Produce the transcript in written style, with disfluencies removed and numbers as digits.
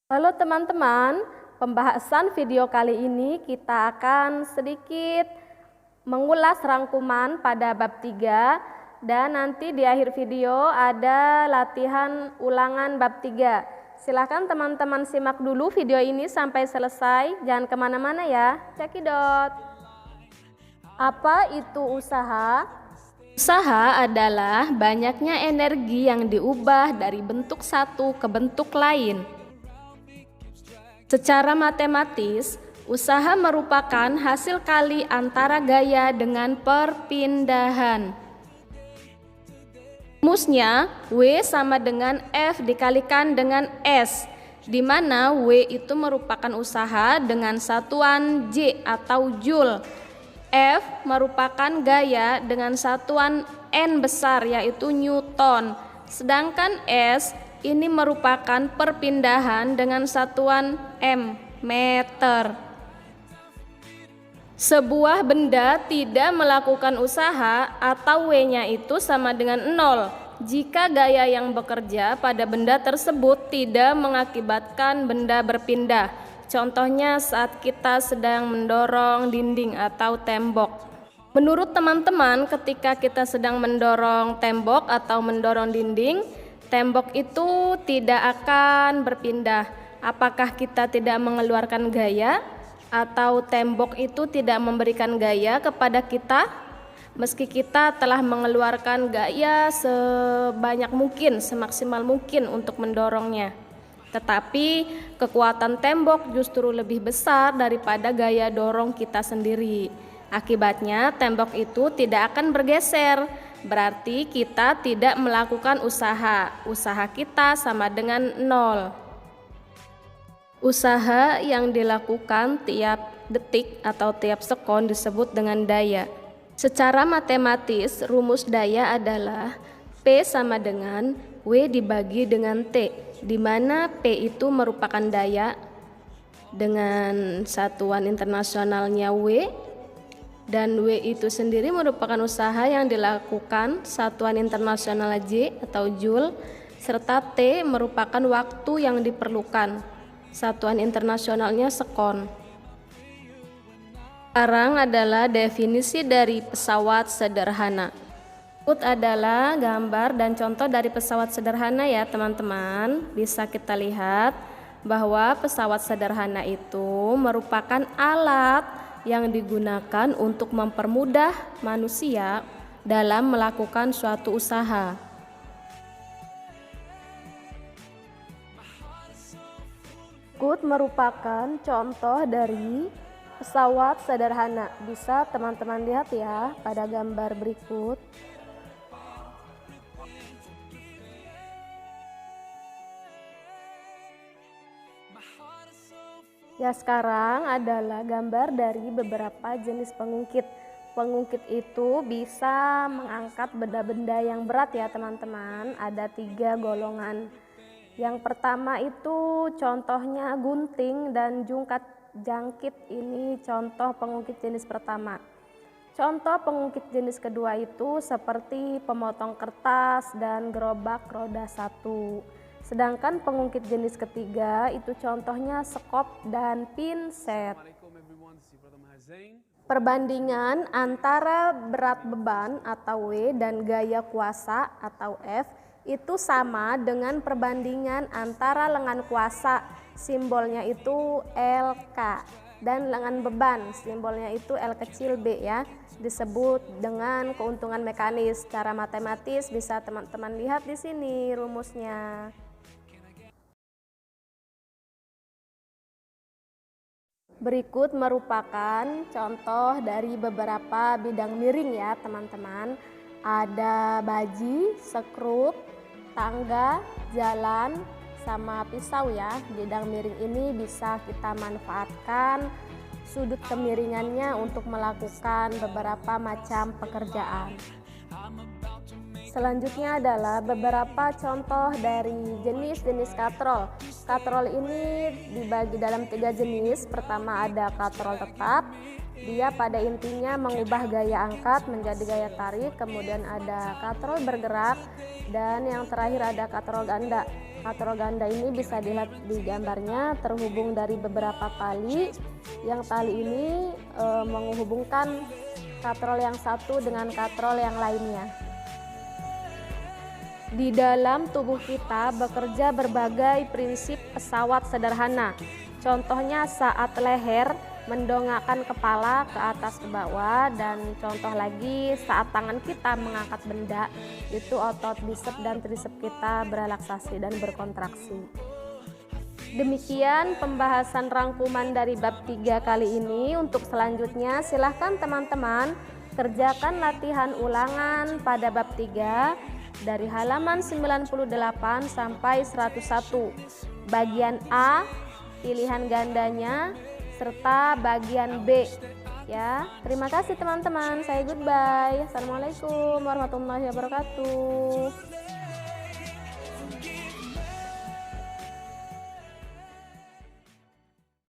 Halo teman-teman, pembahasan video kali ini kita akan sedikit mengulas rangkuman pada bab 3 dan nanti di akhir video ada latihan ulangan bab 3. Silahkan teman-teman simak dulu video ini sampai selesai, jangan kemana-mana ya. Cekidot. Apa itu usaha? Usaha adalah banyaknya energi yang diubah dari bentuk satu ke bentuk lain. Secara matematis, usaha merupakan hasil kali antara gaya dengan perpindahan. Rumusnya, W sama dengan F dikalikan dengan S, di mana W itu merupakan usaha dengan satuan J atau Joule. F merupakan gaya dengan satuan N besar yaitu Newton. Sedangkan S ini merupakan perpindahan dengan satuan M, meter. Sebuah benda tidak melakukan usaha atau W-nya itu sama dengan 0 jika gaya yang bekerja pada benda tersebut tidak mengakibatkan benda berpindah. Contohnya saat kita sedang mendorong dinding atau tembok. Menurut teman-teman, ketika kita sedang mendorong tembok atau mendorong dinding, tembok itu tidak akan berpindah. Apakah kita tidak mengeluarkan gaya atau tembok itu tidak memberikan gaya kepada kita? Meski kita telah mengeluarkan gaya sebanyak mungkin, semaksimal mungkin untuk mendorongnya. Tetapi kekuatan tembok justru lebih besar daripada gaya dorong kita sendiri. Akibatnya tembok itu tidak akan bergeser. Berarti kita tidak melakukan usaha. Usaha kita sama dengan 0. Usaha yang dilakukan tiap detik atau tiap sekon disebut dengan daya. Secara matematis, rumus daya adalah P sama dengan W dibagi dengan T, di mana P itu merupakan daya dengan satuan internasionalnya W, dan W itu sendiri merupakan usaha yang dilakukan satuan internasional J atau Joule, serta T merupakan waktu yang diperlukan, satuan internasionalnya sekon. Sekarang adalah definisi dari pesawat sederhana. Berikut adalah gambar dan contoh dari pesawat sederhana ya teman-teman. Bisa kita lihat bahwa pesawat sederhana itu merupakan alat yang digunakan untuk mempermudah manusia dalam melakukan suatu usaha. Berikut merupakan contoh dari pesawat sederhana. Bisa teman-teman lihat ya pada gambar berikut. Ya, sekarang adalah gambar dari beberapa jenis pengungkit. Pengungkit itu bisa mengangkat benda-benda yang berat ya teman-teman. Ada 3 golongan. Yang pertama itu contohnya gunting dan jangkit. Ini contoh pengungkit jenis pertama. Contoh pengungkit jenis kedua itu seperti pemotong kertas dan gerobak roda 1. Sedangkan pengungkit jenis ketiga itu contohnya sekop dan pinset. Perbandingan antara berat beban atau W dan gaya kuasa atau F itu sama dengan perbandingan antara lengan kuasa, simbolnya itu LK, dan lengan beban, simbolnya itu L kecil b ya, disebut dengan keuntungan mekanis. Secara matematis bisa teman-teman lihat di sini rumusnya. Berikut merupakan contoh dari beberapa bidang miring ya teman-teman. Ada baji, sekrup, tangga, jalan, sama pisau ya. Bidang miring ini bisa kita manfaatkan sudut kemiringannya untuk melakukan beberapa macam pekerjaan. Selanjutnya adalah beberapa contoh dari jenis-jenis katrol. Katrol ini dibagi dalam 3 jenis. Pertama ada katrol tetap. Dia pada intinya mengubah gaya angkat menjadi gaya tarik. Kemudian ada katrol bergerak. Dan yang terakhir ada katrol ganda. Katrol ganda ini bisa dilihat di gambarnya terhubung dari beberapa tali, yang tali ini menghubungkan katrol yang satu dengan katrol yang lainnya. Di dalam tubuh kita bekerja berbagai prinsip pesawat sederhana. Contohnya saat leher mendongakkan kepala ke atas ke bawah, dan contoh lagi saat tangan kita mengangkat benda, itu otot bisep dan trisep kita berelaksasi dan berkontraksi. Demikian pembahasan rangkuman dari bab 3 kali ini. Untuk selanjutnya silahkan teman-teman kerjakan latihan ulangan pada bab 3 dari halaman 98 sampai 101. Bagian A, pilihan gandanya, serta bagian B ya. Terima kasih teman-teman. Saya goodbye. Assalamualaikum warahmatullahi wabarakatuh.